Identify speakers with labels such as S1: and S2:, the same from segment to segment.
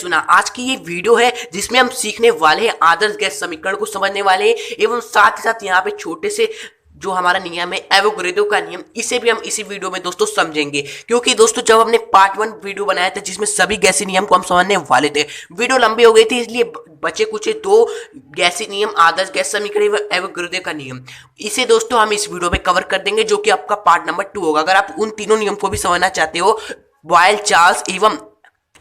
S1: सुना। आज की ये वीडियो है जिसमें हम सीखने वाले हैं आदर्श गैस समीकरण को समझने वाले हैं एवं साथ ही साथ यहाँ पे छोटे से जो हमारा नियम है एवोगैड्रो का नियम, इसे भी हम इसी वीडियो में दोस्तों समझेंगे। क्योंकि दोस्तों जब हमने पार्ट 1 वीडियो बनाया था जिसमें सभी गैसी नियम को हम समझने वाले थे, वीडियो लंबी हो गई थी, इसलिए बचे कुछ दो गैसी नियम, आदर्श गैस समीकरण व एवोगैड्रो का नियम, इसे दोस्तों हम इस वीडियो में कवर कर देंगे, जो कि आपका पार्ट नंबर 2 होगा। अगर आप उन तीनों नियम को भी समझना चाहते हो, बॉयल, चार्ल्स एवं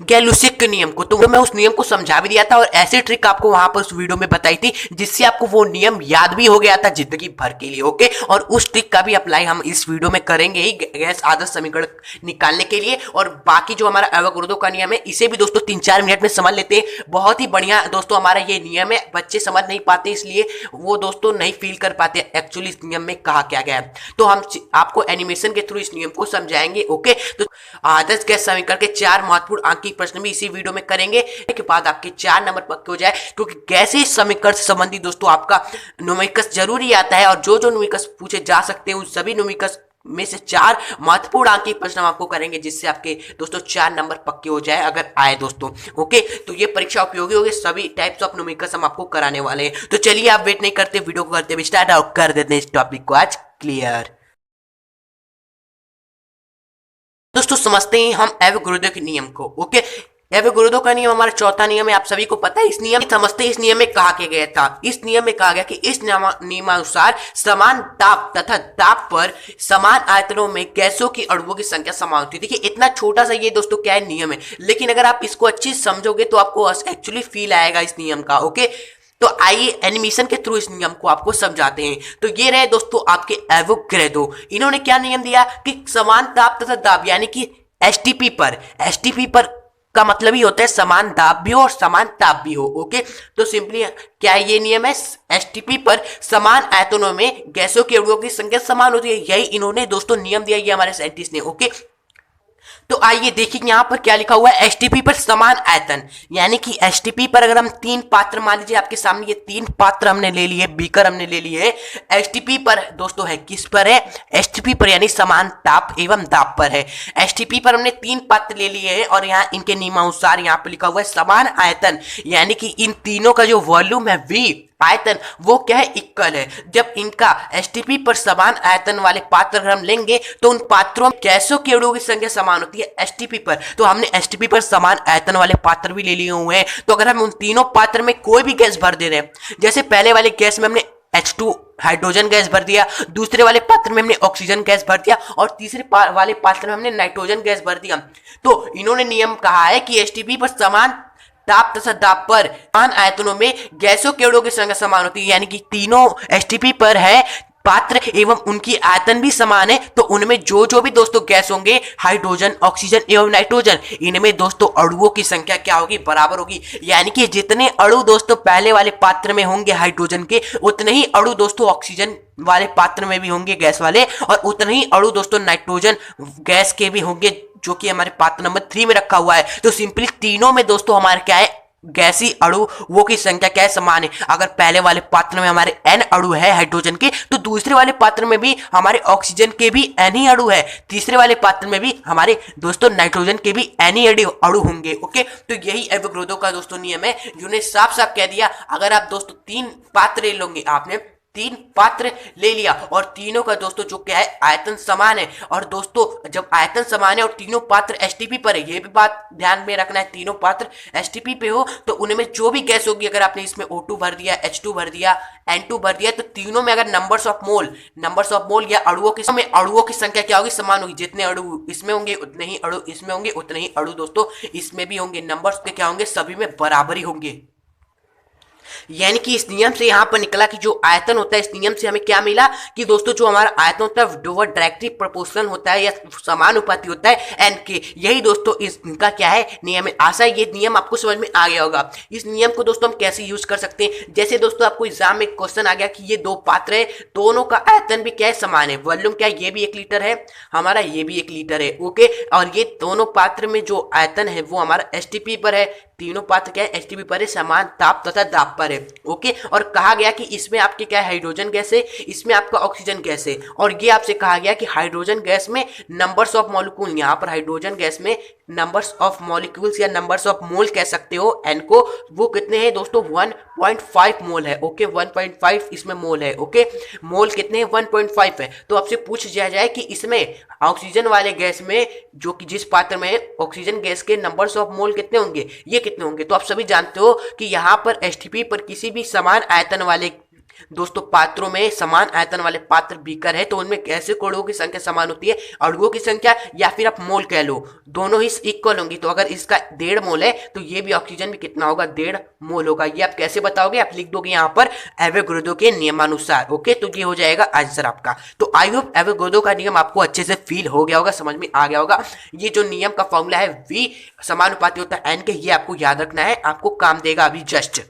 S1: गैलुसिक के नियम को, तो मैं उस नियम को समझा भी दिया था और ऐसी ट्रिक आपको वहां पर उस वीडियो में बताई थी जिससे आपको वो नियम याद भी हो गया था जिंदगी भर के लिए। ओके, और उस ट्रिक का भी अप्लाई हम इस वीडियो में करेंगे ही गैस आदर्श समीकरण निकालने के लिए। और बाकी जो हमारा एवोगैड्रो का नियम है, इसे भी दोस्तों 3-4 मिनट में समझ लेते हैं। बहुत ही बढ़िया दोस्तों हमारा ये नियम है, बच्चे समझ नहीं पाते इसलिए वो दोस्तों नहीं फील कर पाते एक्चुअली इस नियम में कहा क्या गया है। तो हम आपको एनिमेशन के थ्रू इस नियम को समझाएंगे। ओके, तो आदर्श गैस समीकरण के 4 महत्वपूर्ण अंक के प्रश्न भी इसी वीडियो में करेंगे के बाद आपके 4 नंबर पक्के हो जाए। क्योंकि गैसीय समीकरण से संबंधित दोस्तों आपका न्यूमेरिकल्स जरूरी आता है और जो जो न्यूमेरिकल्स पूछे जा सकते हैं उन सभी न्यूमेरिकल्स में से 4 महत्वपूर्ण अंक के प्रश्न हम आपको करेंगे जिससे आपके दोस्तों 4 नंबर पक्के हो जाए अगर आए दोस्तों। ओके, तो ये परीक्षा उपयोगी होगी, सभी टाइप्स ऑफ न्यूमेरिकल्स हम आपको कराने वाले हैं। तो चलिए आप वेट नहीं करते, वीडियो को करते हुए स्टार्ट और कर देते हैं इस टॉपिक को आज क्लियर। दोस्तों समझते हैं हम एवोगैड्रो के नियम को। ओके, एवोगैड्रो का नियम हमारा चौथा नियम है, आप सभी को पता है। इस नियम समझते हैं, इस नियम में कहा गया था, इस नियम में कहा गया कि इस नियमानुसार समान ताप तथा ताप पर समान आयतनों में गैसों की अणुओं की संख्या समान होती है। देखिए इतना छोटा सा ये दोस्तों क्या है नियम है, लेकिन अगर आप इसको अच्छी समझोगे तो आपको एक्चुअली फील आएगा इस नियम का। ओके, तो आइए एनिमेशन के थ्रू इस नियम को आपको समझाते हैं। तो ये रहे दोस्तों आपके एवोगैड्रो। इन्होंने क्या नियम दिया कि समान ताप तथा दाब यानी कि एसटीपी पर का मतलब ही होता है समान दाब भी हो और समान ताप भी हो। ओके, तो सिंपली क्या ये नियम है, एसटीपी पर समान आयतनों में गैसों के अणुओं की संख्या समान होती है। यही इन्होंने दोस्तों नियम दिया, ये हमारे साइंटिस्ट ने। ओके, तो आइए देखिए यहाँ पर क्या लिखा हुआ है, एसटीपी पर समान आयतन, यानी कि एसटीपी पर अगर हम 3 पात्र, मान लीजिए आपके सामने ये 3 पात्र हमने ले लिए, बीकर हमने ले लिए, एसटीपी पर दोस्तों है, किस पर है, एसटीपी पर यानी समान ताप एवं दाब पर है। एसटीपी पर हमने 3 पात्र ले लिए हैं और यहाँ इनके नियमानुसार यहाँ पर लिखा हुआ है समान आयतन, यानी कि इन तीनों का जो वॉल्यूम है वी आयतन वो क्या है, इक्वल है। जब इनका एसटीपी पर समान आयतन वाले पात्र अगर हम लेंगे तो उन पात्रों में गैसों के अणुओं की संख्या समान होती है एसटीपी पर। तो हमने एसटीपी पर समान आयतन वाले पात्र भी ले लिए हुए हैं। तो अगर हम उन तीनों पात्र में कोई भी गैस भर दे रहे हैं, जैसे पहले वाले गैस में हमने H2 हाइड्रोजन गैस भर दिया, दूसरे वाले पात्र में हमने ऑक्सीजन गैस भर दिया और तीसरे वाले पात्र में हमने नाइट्रोजन गैस भर दिया, तो इन्होंने नियम कहा है कि एसटीपी पर समान ताप तथा दाब पर समान आयतनों में गैसों के अणुओं की संख्या समान होती है। यानी कि तीनों एसटीपी पर है पात्र एवं उनकी आयतन भी समान है, तो उनमें जो जो भी दोस्तों गैस होंगे, हाइड्रोजन, ऑक्सीजन एवं नाइट्रोजन, इनमें दोस्तों अणुओं की संख्या क्या होगी, बराबर होगी। यानी कि जितने अणु दोस्तों पहले वाले पात्र में होंगे हाइड्रोजन के, उतने ही अणु दोस्तों ऑक्सीजन वाले पात्र में भी होंगे गैस वाले, और उतने ही अणु दोस्तों नाइट्रोजन गैस के भी होंगे जो कि हमारे पात्र नंबर 3 में रखा हुआ है। तो सिंपली तीनों में दोस्तों हमारे क्या है, गैसी अणु वो की संख्या क्या है, समान है। अगर पहले वाले पात्र में हमारे n अणु है हाइड्रोजन के, तो दूसरे वाले पात्र में भी हमारे ऑक्सीजन के भी n ही अणु है, तीसरे वाले पात्र में भी हमारे दोस्तों नाइट्रोजन के भी n ही अणु होंगे। ओके, तो यही एवोगैड्रो का दोस्तों नियम है, जिन्होंने साफ साफ कह दिया अगर आप दोस्तों 3 पात्र ले लोगे, आपने 3 पात्र ले लिया और तीनों का दोस्तों जो क्या है आयतन समान है, और दोस्तों जब आयतन समान है और तीनों पात्र एसटीपी पर है, ये भी बात ध्यान में रखना है, तीनों पात्र एसटीपी पे हो तो उनमें जो भी गैस होगी, अगर आपने इसमें O2 भर दिया, H2 भर दिया, N2 भर दिया, तो तीनों में अगर नंबर्स ऑफ मोल या अणुओं की संख्या क्या होगी, समान होगी। जितने अणु इसमें होंगे उतने ही अणु इसमें होंगे, उतने ही अणु दोस्तों इसमें भी होंगे। नंबर्स के क्या होंगे, सभी में बराबर ही होंगे। यानी कि इस नियम से यहाँ पर निकला कि जो आयतन होता है, इस नियम से हमें क्या मिला कि दोस्तों जो हमारा आयतन होता है वो डायरेक्टली प्रोपोर्शनल होता है या समानुपाती होता है एन के। यही दोस्तों इनका क्या है, नियम है। आशा है ये नियम आपको समझ में आ गया होगा। इस नियम को दोस्तों हम कैसे यूज कर सकते हैं, जैसे दोस्तों आपको एग्जाम में क्वेश्चन आ गया कि ये 2 पात्र है, दोनों का आयतन भी क्या है, समान है, वॉल्यूम क्या है, ये भी 1 लीटर है हमारा, ये भी 1 लीटर है। ओके, और ये दोनों पात्र में जो आयतन है वो हमारा एसटीपी पर है, तीनों पात्र क्या है, एसटीपी पर है, समान ताप तथा दाब पर है। ओके, और कहा गया कि इसमें आपके क्या है, हाइड्रोजन गैस है, इसमें आपका ऑक्सीजन गैस है, और ये आपसे कहा गया कि हाइड्रोजन गैस में नंबर्स ऑफ मॉलिक्यूल, यहाँ पर हाइड्रोजन गैस में नंबर्स ऑफ मॉलिक्यूल्स या नंबर्स ऑफ मोल कह सकते हो n को, वो कितने हैं दोस्तों 1.5 मोल है। ओके 1.5 इसमें मोल है। ओके मोल कितने हैं 1.5 है। तो आपसे पूछ दिया जाए कि इसमें ऑक्सीजन वाले गैस में जो कि जिस पात्र में ऑक्सीजन गैस के नंबर्स ऑफ मोल कितने होंगे, ये कितने होंगे। तो आप सभी जानते हो कि यहाँ पर एसटीपी पर किसी भी समान आयतन वाले दोस्तों पात्रों में समान आयतन वाले पात्र बीकर है तो उनमें ऐसे अणुओं की संख्या समान होती है, अणुओं की संख्या या फिर आप मोल कह लो, दोनों ही इक्वल होंगी। तो अगर इसका 1.5 मोल है तो ये भी ऑक्सीजन भी कितना होगा 1.5 मोल होगा। ये आप कैसे बताओगे, आप लिख दोगे यहाँ पर एवोगाड्रो के नियमानुसार। ओके तो ये हो जाएगा आंसर आपका। तो आई होप एवोगाड्रो का नियम आपको अच्छे से फील हो गया होगा, समझ में आ गया होगा। ये जो नियम का फॉर्मूला है V समानुपाती होता है N के, ये आपको याद रखना है, आपको काम देगा अभी जस्ट।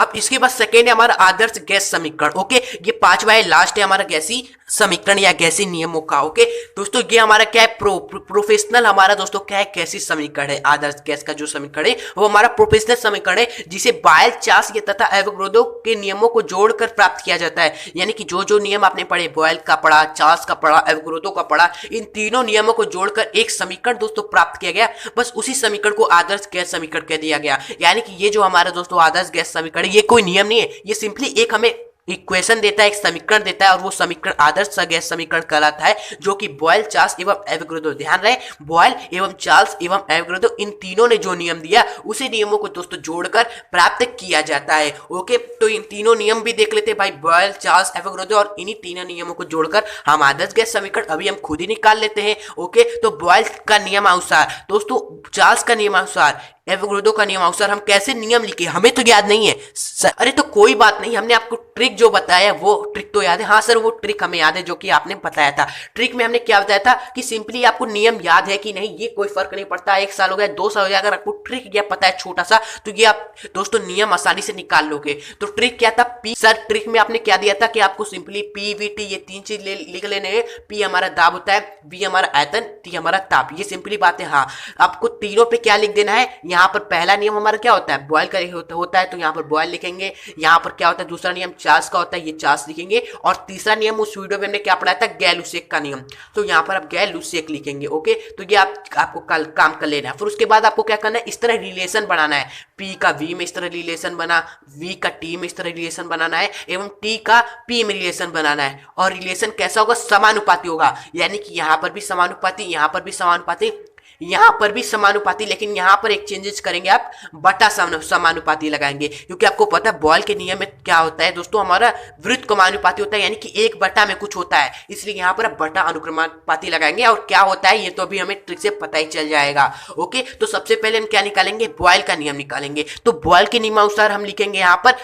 S1: अब इसके बाद सेकेंड है हमारा आदर्श गैस समीकरण। ओके ये पांचवा है, लास्ट है हमारा गैसी समीकरण या गैसी नियमों का। ओके दोस्तों ये हमारा क्या है प्रोफेशनल हमारा दोस्तों क्या है गैसी समीकरण है। आदर्श गैस का जो समीकरण है वो हमारा प्रोफेशनल समीकरण है, जिसे बायल चार्ल्स तथा एवोगाड्रो के नियमों को जोड़कर प्राप्त किया जाता है। यानी कि जो जो नियम आपने पढ़े, बॉयल का पढ़ा, चार्ल्स का पढ़ा, एवोगाड्रो का पढ़ा, इन तीनों नियमों को जोड़कर एक समीकरण दोस्तों प्राप्त किया गया। बस उसी समीकरण को आदर्श गैस समीकरण कह दिया गया। यानी कि ये जो हमारा दोस्तों आदर्श गैस समीकरण ये कोई नियम नहीं है, ये सिंपली एक हमें इक्वेशन देता है, एक समीकरण देता है, और वो समीकरण आदर्श गैस समीकरण कहलाता है, जो कि बॉयल, चार्ल्स एवं एवोगाड्रो, ध्यान रहे बॉयल एवं चार्ल्स एवं एवोगाड्रो इन तीनों ने जो नियम दिया उसी नियमों को दोस्तों जोड़कर प्राप्त किया जाता है। ओके तो इन तीनों नियम भी देख लेते हैं भाई, बॉयल, चार्ल्स, एवोगाड्रो, और इन्हीं तीनों नियमों को जोड़कर हम आदर्श गैस समीकरण अभी हम खुद ही निकाल लेते हैं। ओके तो बॉयल का नियमानुसार दोस्तों, चार्ल्स का नियमानुसार, एवोगाड्रो का नियमानुसार हम कैसे नियम लिखे हमें तो याद नहीं है सर। अरे तो कोई बात नहीं, हमने आपको ट्रिक जो बताया वो ट्रिक तो याद है। हाँ सर वो ट्रिक हमें याद है जो कि आपने बताया था। ट्रिक में हमने क्या बताया था कि सिंपली आपको नियम याद है कि नहीं ये कोई फर्क नहीं पड़ता, 1 साल हो गया 2 साल हो गया, अगर आपको ट्रिक क्या पता है छोटा सा तो ये आप दोस्तों नियम आसानी से निकाल लोगे। तो ट्रिक क्या था पी, सर ट्रिक में आपने क्या दिया था कि आपको सिंपली पी वी टी ये 3 चीज लिख लेने हैं। पी हमारा दाब होता है, वी हमारा आयतन, टी हमारा ताप, ये सिंपली बात है। हाँ आपको तीनों पे क्या लिख देना है, यहाँ पर पहला नियम हमारा क्या होता है बॉयल का होता है तो यहाँ पर बॉयल लिखेंगे। यहाँ पर क्या होता है दूसरा नियम चार्ल्स का होता है, ये चार्ल्स लिखेंगे। और तीसरा नियम उस वीडियो में हमने क्या पढ़ाया था गैलुसेक का नियम, तो यहाँ पर आप गैलुसेक लिखेंगे। ओके तो ये आपको कल काम कर लेना है। फिर उसके बाद आपको क्या करना है, इस तरह रिलेशन बनाना है। पी का वी में इस तरह रिलेशन बना, वी का टी में इस तरह रिलेशन बनाना है, एवं टी का पी में रिलेशन बनाना है। और रिलेशन कैसा होगा, समानुपाती होगा। यानी कि यहाँ पर भी समानुपाती, यहाँ पर भी समानुपाती, यहाँ पर भी समानुपाती, लेकिन यहाँ पर एक चेंजेस करेंगे, आप बटा समानुपाती लगाएंगे। क्योंकि आपको पता है बॉयल के नियम में क्या होता है दोस्तों, हमारा वृत्त क्रमानुपाती होता है, यानी कि 1 बटा में कुछ होता है, इसलिए यहाँ पर आप बटा अनुक्रमानुपाती लगाएंगे। और क्या होता है ये तो अभी हमें ट्रिक से पता ही चल जाएगा। ओके तो सबसे पहले हम क्या निकालेंगे, बॉयल का नियम निकालेंगे। तो बॉयल के नियमानुसार हम लिखेंगे यहाँ पर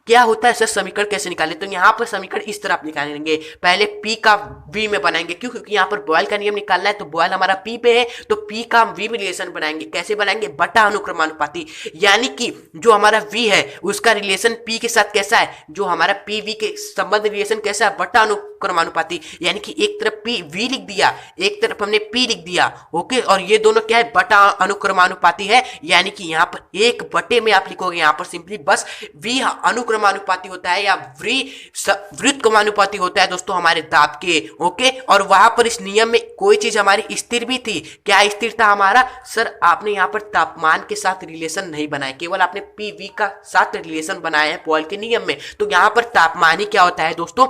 S1: क्या होता है सर समीकरण कैसे निकाले, तो यहाँ पर समीकरण इस तरह आप निकालेंगे। पहले P का V में बनाएंगे, क्यों, क्योंकि यहाँ पर बॉयल का नियम निकालना है, तो बॉयल हमारा P पे है तो P का V में रिलेशन बनाएंगे। कैसे बनाएंगे, बटा अनुक्रमानुपाती। यानी कि जो हमारा V है उसका रिलेशन P के साथ कैसा है, जो हमारा P V के संबंध रिलेशन कैसा है, बटा अनुक्रमानुपाती। यानी कि एक तरफ P V लिख दिया, एक तरफ हमने P लिख दिया। ओके और ये दोनों क्या है, बटा अनुक्रमानुपाती है। यानी कि यहाँ पर 1 बटे में आप लिखोगे, यहाँ पर सिंपली बस V अनुक्रमानुपाती होता है या वृत्त क्रमानुपाती होता है दोस्तों हमारे दाब के। ओके और वहां पर इस नियम में कोई चीज हमारी स्थिर भी थी। क्या स्थिर था हमारा, सर आपने यहाँ पर तापमान के साथ रिलेशन नहीं बनाया, केवल आपने पीवी का साथ रिलेशन बनाया है बॉयल के नियम में। तो यहाँ पर तापमान ही क्या होता है दोस्तों,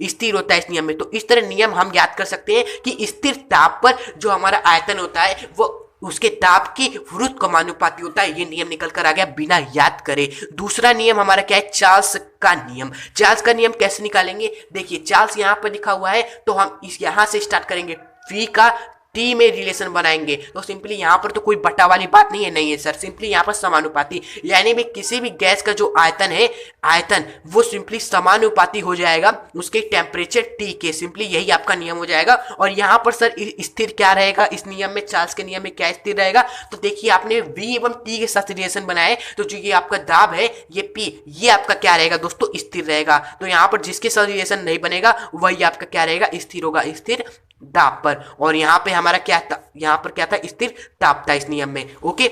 S1: स्थिर होता है इस नियम में। तो इस तरह नियम हम याद कर सकते हैं कि स्थिर ताप पर जो हमारा आयतन होता है वो उसके ताप की वृत्त क्रमानुपाती होता है। ये नियम निकल कर आ गया बिना याद करे। दूसरा नियम हमारा क्या है, चार्ल्स का नियम। चार्ल्स का नियम कैसे निकालेंगे, देखिए चार्ल्स यहाँ पर लिखा हुआ है तो हम इस यहाँ से स्टार्ट करेंगे, वी का टी में रिलेशन बनाएंगे। तो सिंपली यहाँ पर तो कोई बटा वाली बात नहीं है सर, सिंपली यहाँ पर समानुपाती। यानी भी किसी भी गैस का जो आयतन है, आयतन वो सिंपली समानुपाती हो जाएगा उसके टेम्परेचर टी के। सिंपली यही आपका नियम हो जाएगा। और यहाँ पर सर स्थिर क्या रहेगा इस नियम में, चार्ल्स के नियम में क्या स्थिर रहेगा, तो देखिए आपने वी एवं टी के साथ रिलेशन बनाए तो जो ये आपका दाब है ये पी, ये आपका क्या रहेगा दोस्तों, स्थिर रहेगा। तो यहाँ पर जिसके साथ रिलेशन नहीं बनेगा वही आपका क्या रहेगा, स्थिर होगा, स्थिर दाब पर। और यहाँ पे हमारा क्या था, यहाँ पर क्या था, स्थिर ताप था इस नियम में। ओके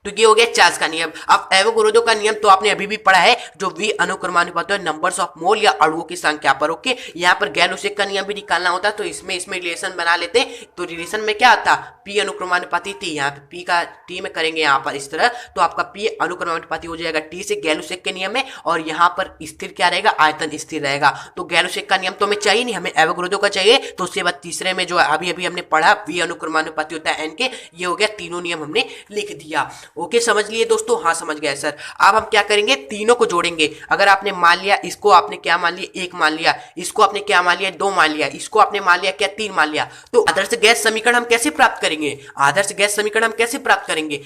S1: तो ये हो गया चार्ल्स का नियम। अब एवोगैड्रो का नियम तो आपने अभी भी पढ़ा है, जो v अनुक्रमानुपात है नंबर्स ऑफ मोल या अणुओं की संख्या पर। ओके, यहाँ पर गैलोसिक का नियम भी निकालना होता है, तो इसमें रिलेशन बना लेते हैं। तो रिलेशन में क्या आता, p अनुक्रमानुपाती t, यहाँ पे p का t में करेंगे यहाँ पर इस तरह, तो आपका p अनुक्रमानुपाती हो जाएगा t से गैलोसिक के नियम में, और यहाँ पर स्थिर क्या रहेगा, आयतन स्थिर रहेगा। तो गैलोसिक का नियम तो हमें चाहिए नहीं, हमें एवोगैड्रो का चाहिए। तो उसके बाद तीसरे में जो अभी अभी हमने पढ़ा v अनुक्रमानुपाती होता है n के, ये हो गया, तीनों नियम हमने लिख दिया। ओके, समझ लिए दोस्तों? हाँ समझ गए सर। अब हम क्या करेंगे, तीनों को जोड़ेंगे। अगर आपने मान लिया, इसको आपने क्या मान लिया, एक मान लिया, इसको आपने क्या मान लिया, दो मान लिया, इसको आपने मान लिया क्या, तीन मान लिया, तो आदर्श गैस समीकरण हम कैसे प्राप्त करेंगे? आदर्श गैस समीकरण हम कैसे प्राप्त करेंगे?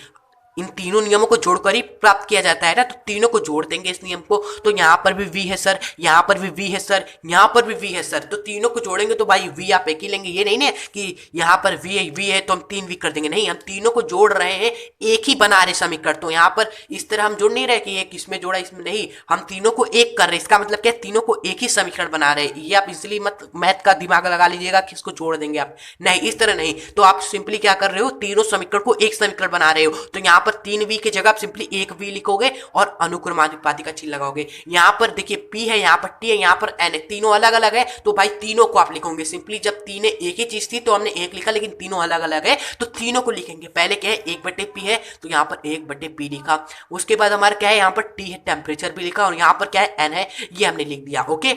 S1: इन तीनों नियमों को जोड़कर ही प्राप्त किया जाता है ना। तो तीनों को जोड़ देंगे इस नियम को, तो यहाँ पर भी v है सर, यहाँ पर भी v है सर, यहाँ पर भी v है सर। तो तीनों को जोड़ेंगे तो भाई v आप एक ही लेंगे। ये नहीं ना कि यहाँ पर v है तो हम 3v कर देंगे, नहीं, हम तीनों को जोड़ रहे हैं, एक ही बना रहे समीकरण। तो यहाँ पर इस तरह हम जोड़ नहीं रहे कि एक इसमें जोड़ा इसमें, नहीं, हम तीनों को एक कर रहे हैं। इसका मतलब क्या है, तीनों को एक ही समीकरण बना रहे हैं। ये आप इसलिए मत मैथ का दिमाग लगा लीजिएगा कि इसको जोड़ देंगे आप, नहीं, इस तरह नहीं। तो आप सिंपली क्या कर रहे हो, तीनों समीकरण को एक समीकरण बना रहे हो। तो यहाँ पर 3v की जगह आप सिंपली एक v लिखोगे और अनुक्रमानुपाती का चिन्ह लगाओगे। यहाँ पर देखिए p है, यहाँ पर t है, यहाँ पर n है, तीनों अलग अलग है, तो भाई तीनों को आप लिखोगे सिंपली। जब तीनों एक ही चीज थी तो हमने एक लिखा, लेकिन तीनों अलग अलग है तो तीनों को लिखेंगे। पहले क्या है, 1/p है, तो यहाँ पर 1/p लिखा। उसके बाद हमारा क्या है, यहाँ पर t है, टेम्परेचर भी लिखा, और यहाँ पर क्या है, n है, ये हमने लिख दिया। ओके,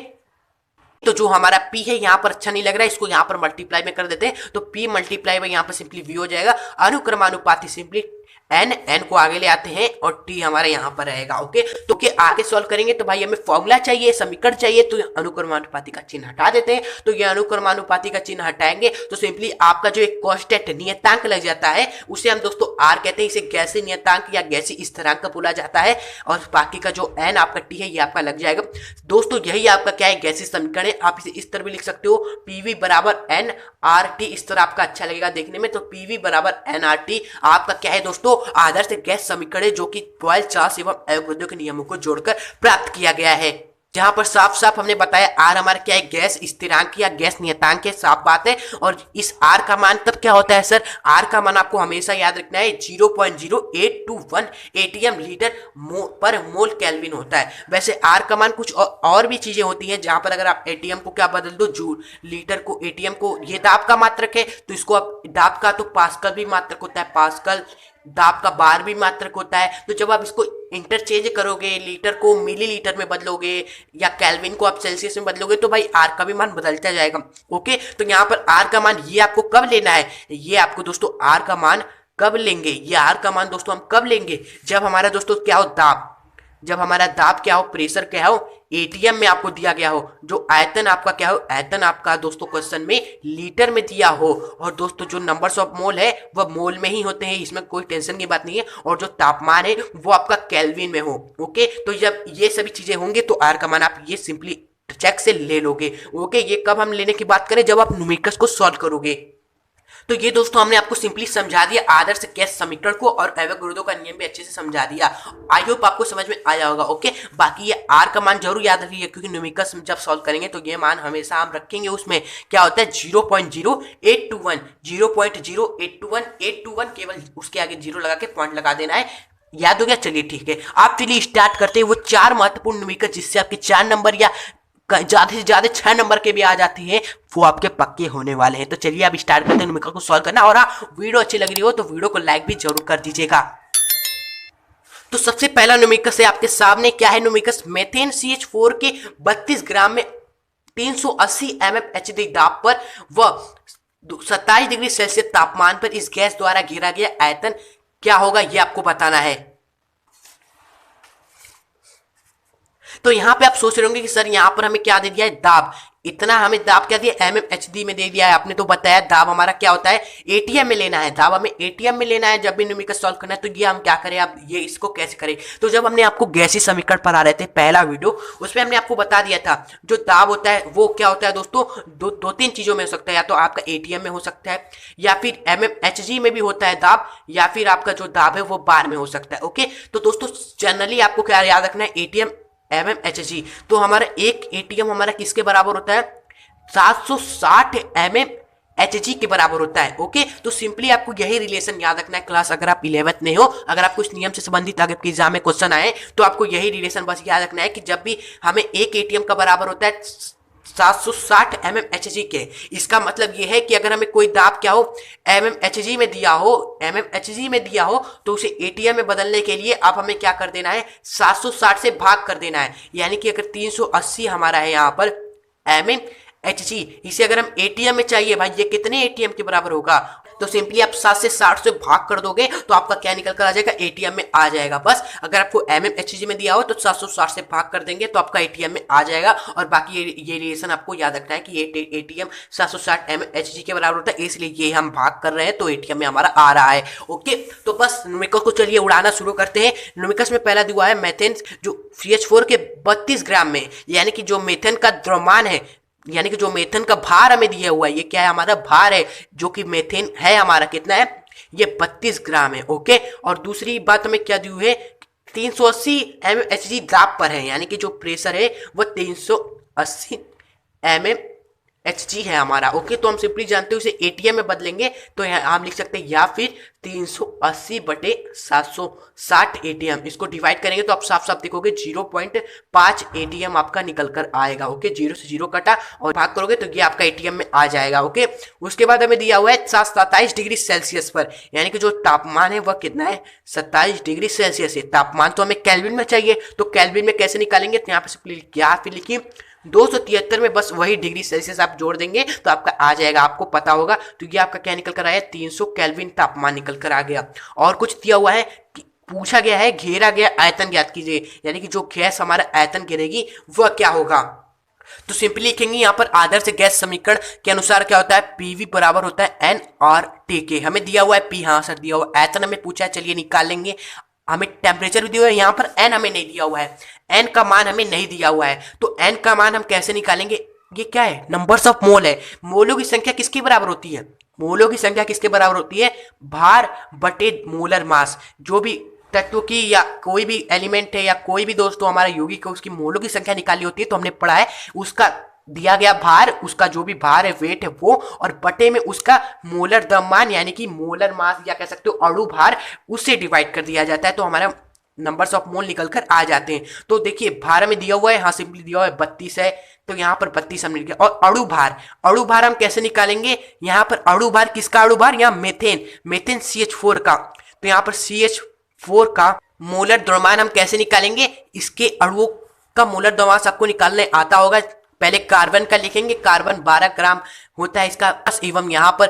S1: तो जो हमारा p है यहाँ पर अच्छा नहीं लग रहा है, इसको यहाँ पर मल्टीप्लाई में कर देते हैं, तो p मल्टीप्लाई में यहाँ पर सिंपली v हो जाएगा। अनुक्रमानुपाती सिंपली n को आगे ले आते हैं और t हमारा यहाँ पर रहेगा। ओके, तो के आगे सॉल्व करेंगे तो भाई हमें फॉर्मूला चाहिए, समीकरण चाहिए, तो अनुक्रमानुपाती का चिन्ह हटा देते हैं। तो ये अनुक्रमानुपाती का चिन्ह हटाएंगे तो सिंपली आपका जो एक कांस्टेंट नियतांक लग जाता है, उसे हम दोस्तों r कहते हैं। इसे गैसीय नियतांक या गैसीय स्थिरांक बोला जाता है, और बाकी का जो n आपका t है ये आपका लग जाएगा। दोस्तों यही आपका क्या है, गैसीय समीकरण है। आप इसे इस तरह भी लिख सकते हो, pv बराबर nRT, इस तरह आपका अच्छा लगेगा देखने में। तो pv बराबर nRT आपका क्या है दोस्तों, आदर्श गैस समीकरण, जो कि बॉयल, चार्ल्स एवं एवोगैड्रो के नियमों को जोड़कर प्राप्त किया गया है। जहां पर साफ साफ हमने बताया आर हमारा क्या है, गैस स्थिरांक या गैस नियतांक है, साफ बात है। और इस आर का मान तब क्या होता है सर, आर का मान आपको हमेशा याद रखना है 0.0821 एटीएम लीटर पर मोल केल्विन होता है। वैसे आर का मान कुछ और भी चीजें होती हैं, जहां पर अगर आप एटीएम को क्या बदल दो, जूल, लीटर को एटीएम को, ये दाब का मात्रक है तो इसको आप दाब का तो पास्कल भी मात्रक होता है, पास्कल दाब का बार भी मात्रक होता है। तो जब आप इसको इंटरचेंज करोगे, लीटर को मिलीलीटर में बदलोगे या केल्विन को आप सेल्सियस में बदलोगे, तो भाई आर का भी मान बदलता जाएगा। ओके, तो यहाँ पर आर का मान ये आपको कब लेना है, ये आपको दोस्तों आर का मान कब लेंगे, ये आर का मान दोस्तों हम कब लेंगे, जब हमारा दोस्तों क्या हो, दाब, जब हमारा दाब क्या हो, प्रेशर क्या हो, एटीएम में आपको दिया गया हो, जो आयतन आपका क्या हो, आयतन आपका दोस्तों क्वेश्चन में लीटर में दिया हो, और दोस्तों जो नंबर्स ऑफ मोल है वह मोल में ही होते हैं, इसमें कोई टेंशन की बात नहीं है, और जो तापमान है वो आपका केल्विन में हो। ओके, तो जब ये सभी चीजें होंगे तो आर का मान आप ये सिंपली चेक से ले लोगे। ओके, ये कब हम लेने की बात करें, जब आप न्यूमेरिकल्स को सॉल्व करोगे। तो ये दोस्तों हमने आपको सिंपली समझा दिया आदर्श गैस समीकरण को, और एवोगैड्रो का नियम भी अच्छे से समझा दिया। आई होप आपको समझ में आया होगा। ओके, बाकी ये आर का मान जरूर याद रखिए, क्योंकि न्यूमेरिकल्स जब सॉल्व करेंगे तो ये मान हमेशा हम रखेंगे। उसमें क्या होता है 0.0821, 0.0821, 821, केवल उसके आगे जीरो लगा के पॉइंट लगा देना है। याद हो गया? चलिए ठीक है, आप चलिए स्टार्ट करते हैं वो 4 महत्वपूर्ण न्यूमेरिकल, जिससे आपके 4 नंबर या ज्यादा से ज्यादा 6 नंबर के भी आ जाते हैं, वो आपके पक्के होने वाले हैं। तो चलिए अब स्टार्ट करते हैं न्यूमेरिकल को सॉल्व करना। और हाँ, वीडियो अच्छी लग रही हो तो वीडियो को लाइक भी जरूर कर दीजिएगा। तो सबसे पहला न्यूमेरिकल है आपके सामने, क्या है न्यूमेरिकल, मेथेन CH4 के 32 ग्राम में 380 mmHg दाब पर व 27 डिग्री सेल्सियस तापमान पर इस गैस द्वारा घेरा गया आयतन क्या होगा, यह आपको बताना है। तो यहां पे आप सोच रहे होंगे कि सर यहां पर हमें क्या दे दिया है, दाब, इतना हमें दाब क्या दिया, mmHg में दे दिया है। आपने तो बताया दाब हमारा क्या होता है, एटीएम में लेना है, दाब हमें एटीएम में लेना है जब भी न्यूमेरिकल सॉल्व करना है। तो ये हम क्या करें, अब ये इसको कैसे करें। तो जब हमने आपको गैसीय समीकरण पढ़ा रहे थे पहला वीडियो, उसमें हमने आपको बता दिया था जो दाब होता है वो क्या होता है दोस्तों, दो तीन चीजों में हो सकता है, या तो आपका एटीएम में हो सकता है, या फिर mmHg में भी होता है दाब, या फिर आपका जो दाब है वो बार में हो सकता है। ओके, तो दोस्तों जनरली आपको क्या याद रखना है, एटीएम mmHg। तो हमारा एक एटीएम हमारा किसके बराबर होता है, 760 mm Hg के बराबर होता है। ओके, तो सिंपली आपको यही रिलेशन याद रखना है क्लास, अगर आप 11th में हो, अगर आपको इस नियम से संबंधित अगर एग्जाम में क्वेश्चन आए तो आपको यही रिलेशन बस याद रखना है कि जब भी हमें एक एटीएम का बराबर होता है 760 mmHg के, इसका मतलब ये है कि अगर हमें कोई दाब क्या हो mmHg में दिया हो तो उसे एटीएम में बदलने के लिए आप हमें क्या कर देना है, 760 से भाग कर देना है। यानी कि अगर 380 हमारा है यहाँ पर mmHg, इसे अगर हम एटीएम में चाहिए भाई, ये कितने एटीएम के बराबर होगा, तो सिंपली आप 7 से 60 से भाग कर दोगे तो आपका क्या निकल कर आ जाएगा, एटीएम में आ जाएगा। बस अगर आपको mmHg में दिया हो तो 760 से भाग कर देंगे तो आपका एटीएम में आ जाएगा। और बाकी ये रिलेशन आपको याद रखना है कि ये एटीएम 760 mmHg के बराबर होता है, इसलिए ये हम भाग कर रहे हैं तो एटीएम में हमारा आ रहा है। ओके, तो बस न्यूमेरिकल को चलिए उड़ाना शुरू करते हैं। न्यूमेरिकल में पहला दिया है मेथेन जो CH4 के 32 ग्राम में, यानी कि जो मेथेन का द्रव्यमान है, यानी कि जो मेथेन का भार हमें दिया हुआ है, ये क्या है, हमारा भार है, जो कि मेथेन है हमारा कितना है, ये 32 ग्राम है। ओके, और दूसरी बात हमें क्या दी हुई है, 380 mmHg दाब पर है, यानी कि जो प्रेशर है वो 380 mmHg है हमारा। ओके, तो हम सिंपली जानते हैं उसे एटीएम में बदलेंगे तो हम लिख सकते हैं या फिर 380 बटे 760 एटीएम, इसको डिवाइड करेंगे तो आप साफ साफ देखोगे 0.5 एटीएम आपका निकल कर आएगा। ओके, 0 से 0 कटा और भाग करोगे तो ये आपका एटीएम में आ जाएगा। ओके, उसके बाद हमें दिया हुआ है 27 डिग्री सेल्सियस पर, यानी कि जो तापमान है वह कितना है, 27 डिग्री सेल्सियस है। तापमान तो हमें केल्विन में चाहिए, तो केल्विन में कैसे निकालेंगे, तो यहाँ पे लिखिए 273 में बस वही डिग्री सेल्सियस आप जोड़ देंगे तो आपका आ जाएगा, आपको पता होगा। तो ये आपका क्या निकल कर आया, 300 केल्विन तापमान निकल कर आ गया। और कुछ दिया हुआ है कि पूछा गया है घेरा गया आयतन ज्ञात कीजिए, यानी कि जो गैस हमारा आयतन घेरेगी वह क्या होगा। तो सिंपली लिखेंगे यहाँ पर आदर्श गैस समीकरण के अनुसार क्या होता है, पीवी बराबर होता है nRT के। हमें दिया हुआ है पी, हाँ सर दिया हुआ, आयतन हमें पूछा है, चलिए निकाल लेंगे। हमें टेम्परेचर भी दिया हुआ है, यहाँ पर n हमें नहीं दिया हुआ है, n का मान हमें नहीं दिया हुआ है, तो n का मान हम कैसे निकालेंगे, ये क्या है, नंबर्स ऑफ मोल है। मोलों की संख्या किसके बराबर होती है, मोलों की संख्या किसके बराबर होती है, भार बटे मोलर मास। जो भी तत्व की या कोई भी एलिमेंट है या कोई भी दोस्तों हमारा यौगिक है, उसकी मोलों की संख्या निकाली होती है, तो हमने पढ़ा है उसका दिया गया भार, उसका जो भी भार है वेट है वो, और बटे में उसका मोलर द्रव्यमान यानी कि मोलर मास या कह सकते हो अणु भार, उससे डिवाइड कर दिया जाता है, तो हमारा नंबर्स ऑफ मोल निकल कर आ जाते हैं। तो देखिए भार में दिया हुआ है, हाँ सिंपली दिया हुआ है 32 है, तो यहाँ पर 32 हमने लिखा। और अणु भार हम कैसे निकालेंगे, यहाँ पर अणु भार किसका, अणु भार यहाँ मेथेन CH4 का, तो यहाँ पर CH4 का मोलर द्रव्यमान हम कैसे निकालेंगे, इसके अणुओं का मोलर द्रव्यमान आपको निकालने आता होगा। पहले कार्बन का लिखेंगे, कार्बन 12 ग्राम होता है इसका, एवं यहाँ पर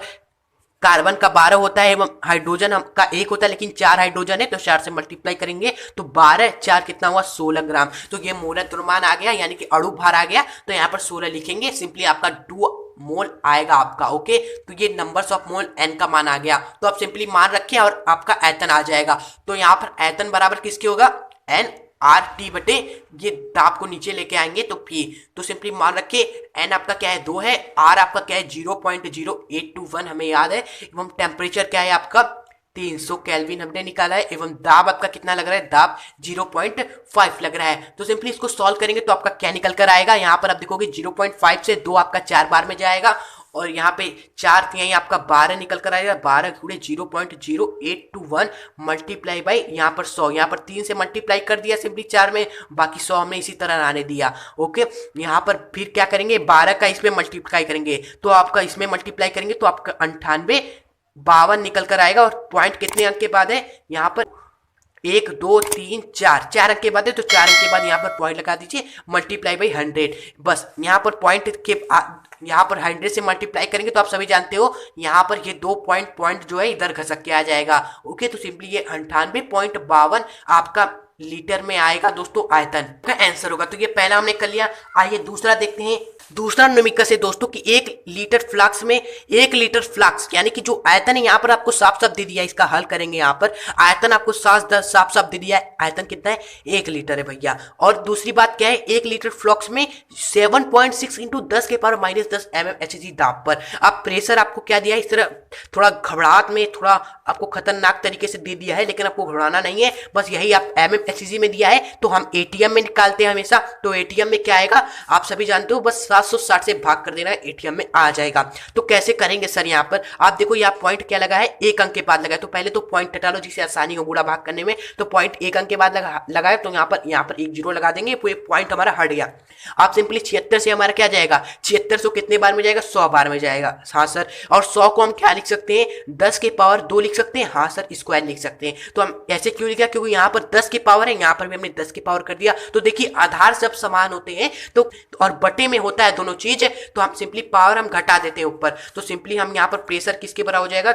S1: कार्बन का 12 होता है, एवं हाइड्रोजन का 1 होता है, लेकिन 4 हाइड्रोजन है तो 4 से मल्टीप्लाई करेंगे तो 12 4 कितना हुआ 16 ग्राम। तो ये मोलर द्रव्यमान आ गया, यानी कि अणु भार आ गया, तो यहाँ पर 16 लिखेंगे, सिंपली आपका 2 मोल आएगा आपका। ओके, तो ये नंबर्स ऑफ मोल n का मान आ गया, तो आप सिंपली मान रखिए और आपका आयतन आ जाएगा। तो यहाँ पर आयतन बराबर किसके होगा, nRT बटे ये दाब को नीचे लेके आएंगे तो P, तो सिंपली मान रखिए n आपका क्या है 2 है, R आपका क्या है 0.0821 हमें याद है, एवं टेम्परेचर क्या है आपका 300 केल्विन हमने निकाला है, एवं दाब आपका कितना लग रहा है, दाब 0.5 लग रहा है। तो सिंपली इसको सॉल्व करेंगे तो आपका क्या निकल कर आएगा, यहाँ पर आप देखोगे 0.5 से 2 आपका 4 बार में जाएगा, और यहाँ पे 4 यहीं आपका 12 निकल कर आएगा, 12 गुणे 0.0821 मल्टीप्लाई बाई यहाँ पर 100, यहाँ पर 3 से मल्टीप्लाई कर दिया सिंपली 4 में, बाकी 100 हमने इसी तरह आने दिया। ओके, यहाँ पर फिर क्या करेंगे, 12 का इसमें मल्टीप्लाई करेंगे तो आपका इसमें मल्टीप्लाई करेंगे तो आपका 98 52 निकल कर आएगा। और पॉइंट कितने अंक के बाद है, यहाँ पर 1 2 3 4 अंक के बाद है, तो 4 अंक के बाद यहाँ पर पॉइंट लगा दीजिए, मल्टीप्लाई बाई 100। बस यहाँ पर पॉइंट के यहाँ पर 100 से मल्टीप्लाई करेंगे तो आप सभी जानते हो यहाँ पर ये 2 पॉइंट जो है इधर घसक के आ जाएगा। ओके, तो सिंपली ये 98.52 आपका लीटर में आएगा दोस्तों, आयतन का आंसर होगा। तो ये पहला हमने कर लिया। आइए दूसरा देखते हैं। दूसरा न्यूमेरिकल है दोस्तों कि 1 लीटर फ्लाक्स में 1 लीटर फ्लाक्स यानी कि जो आयतन है यहाँ पर आपको साफ साफ दे दिया है, इसका हल करेंगे। यहाँ पर आयतन आपको साफ साफ दे दिया है, आयतन कितना है 1 लीटर है भैया। और दूसरी बात क्या है, 1 लीटर फ्लाक्स में 7.6 इंटू 10 के पावर -10 mmHg दाब पर। अब प्रेशर आपको क्या दिया है, इस तरह थोड़ा घबराहट में थोड़ा आपको खतरनाक तरीके से दे दिया है, लेकिन आपको घबराना नहीं है, बस यही आप एससीसी में दिया है तो हम एटीएम में निकालते हैं हमेशा। तो एटीएम में क्या आएगा आप सभी जानते हो, बस 760 से भाग कर देना है, एटीएम में आ जाएगा। तो कैसे करेंगे सर? यहाँ पर आप देखो यहाँ पॉइंट क्या लगा है, एक अंक के बाद लगा है, तो पहले तो पॉइंट हटा लो जिससे आसानी हो गुणा भाग करने में। तो पॉइंट एक अंक के बाद लगा है, तो यहाँ पर एक जीरो लगा देंगे, पूरे पॉइंट हमारा हट गया। आप सिंपली 76 से हमारा क्या जाएगा, 7600 कितने बार में जाएगा, 100 बार में जाएगा। हाँ सर, और 100 को हम क्या लिख सकते हैं, 10 की पावर 2 लिख सकते हैं। हाँ सर, स्क्वायर लिख सकते हैं। तो हम ऐसे क्यों लिखा, क्योंकि यहाँ पर 10 की पावर है, यहाँ पर भी हमने 10 की पावर कर दिया। तो देखिए आधार सब समान होते हैं तो और बटे में होता है दोनों चीज, तो हम सिंपली पावर हम घटा देते हैं ऊपर। तो सिंपली हम यहाँ पर प्रेशर किसके बराबर हो जाएगा,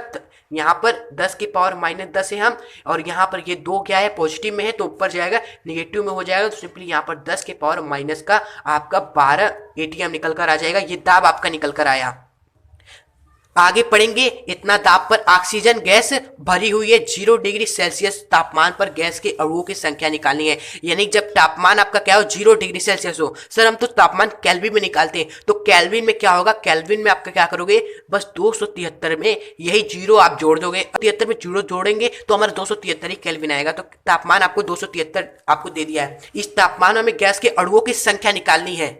S1: यहाँ पर 10 की पावर -10 है हम, और यहाँ पर ये 2 क्या है, पॉजिटिव में है तो ऊपर जाएगा, नेगेटिव में हो जाएगा। तो सिंपली यहाँ पर 10 के पावर माइनस का आपका 12 एटीएम निकल कर आ जाएगा। ये दाब आपका निकल कर आया। आगे पढ़ेंगे, इतना दाब पर ऑक्सीजन गैस भरी हुई है, 0 डिग्री सेल्सियस तापमान पर गैस के अणुओं की संख्या निकालनी है। यानी जब तापमान आपका क्या हो, 0 डिग्री सेल्सियस हो। सर हम तो तापमान केल्विन में निकालते हैं, तो केल्विन में क्या होगा, केल्विन में आपका क्या करोगे, बस 273 में यही जीरो आप जोड़ दोगे, 73 में जीरो जोड़ेंगे तो हमारा 273 ही केल्विन आएगा। तो तापमान आपको 273 आपको दे दिया है। इस तापमान में गैस के अणुओं की संख्या निकालनी है।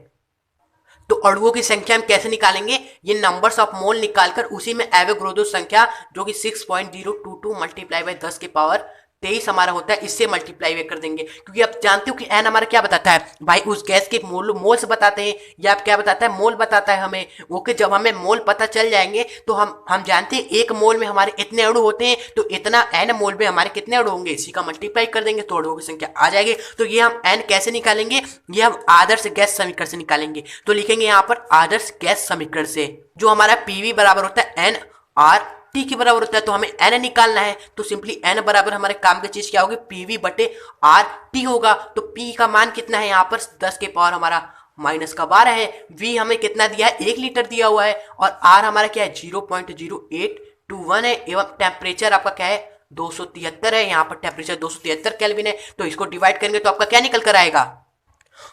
S1: तो अणुओं की संख्या हम कैसे निकालेंगे, ये नंबर्स ऑफ मोल निकालकर उसी में एवोगाड्रो संख्या जो कि 6.022 मल्टीप्लाई बाय 10 की पावर 23 हमारा होता है, इससे मल्टीप्लाई कर देंगे। क्योंकि आप जानते हो कि एन हमारा क्या बताता है भाई, उस गैस के मोल्स बताते हैं, या आप क्या बताता है, मोल बताता है हमें। ओके, जब हमें मोल पता चल जाएंगे तो हम जानते हैं एक मोल में हमारे इतने अणु होते हैं, तो इतना एन मोल में हमारे कितने अणु होंगे, इसी का मल्टीप्लाई कर देंगे तो अणुओं की संख्या आ जाएगी। तो ये हम एन कैसे निकालेंगे, ये हम आदर्श गैस समीकरण से निकालेंगे। तो लिखेंगे यहाँ पर आदर्श गैस समीकरण से, जो हमारा पीवी बराबर होता है एन आर टी के बराबर होता है। तो हमें एन निकालना है, तो सिंपली एन बराबर हमारे काम की चीज क्या होगी, पीवी बटे आर टी होगा। तो पी का मान कितना है, यहाँ पर 10 के पावर हमारा माइनस का 12 है। वी हमें कितना दिया है, 1 लीटर दिया हुआ है, और आर हमारा क्या है, 0.0821 है। एवं टेम्परेचर आपका क्या है, 273 है। यहाँ पर टेम्परेचर 273 केल्विन है। तो इसको डिवाइड करेंगे तो आपका क्या निकल कर आएगा।